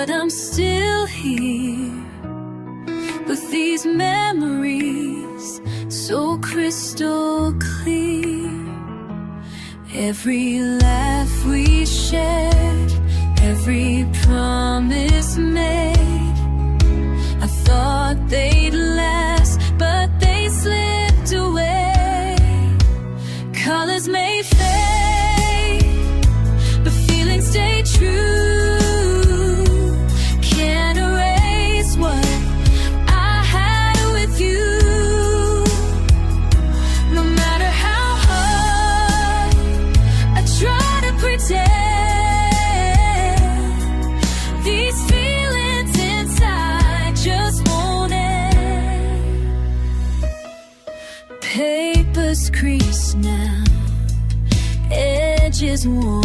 but I'm still here with these memories so crystal clear. Every laugh we shared, every promise made, I thought they'd last, but they slipped away. Colors may fade, but feelings stay true. Can't erase what I had with you. No matter how hard I try to pretend, these feelings inside just won't end. Paper's creased now, edges worn,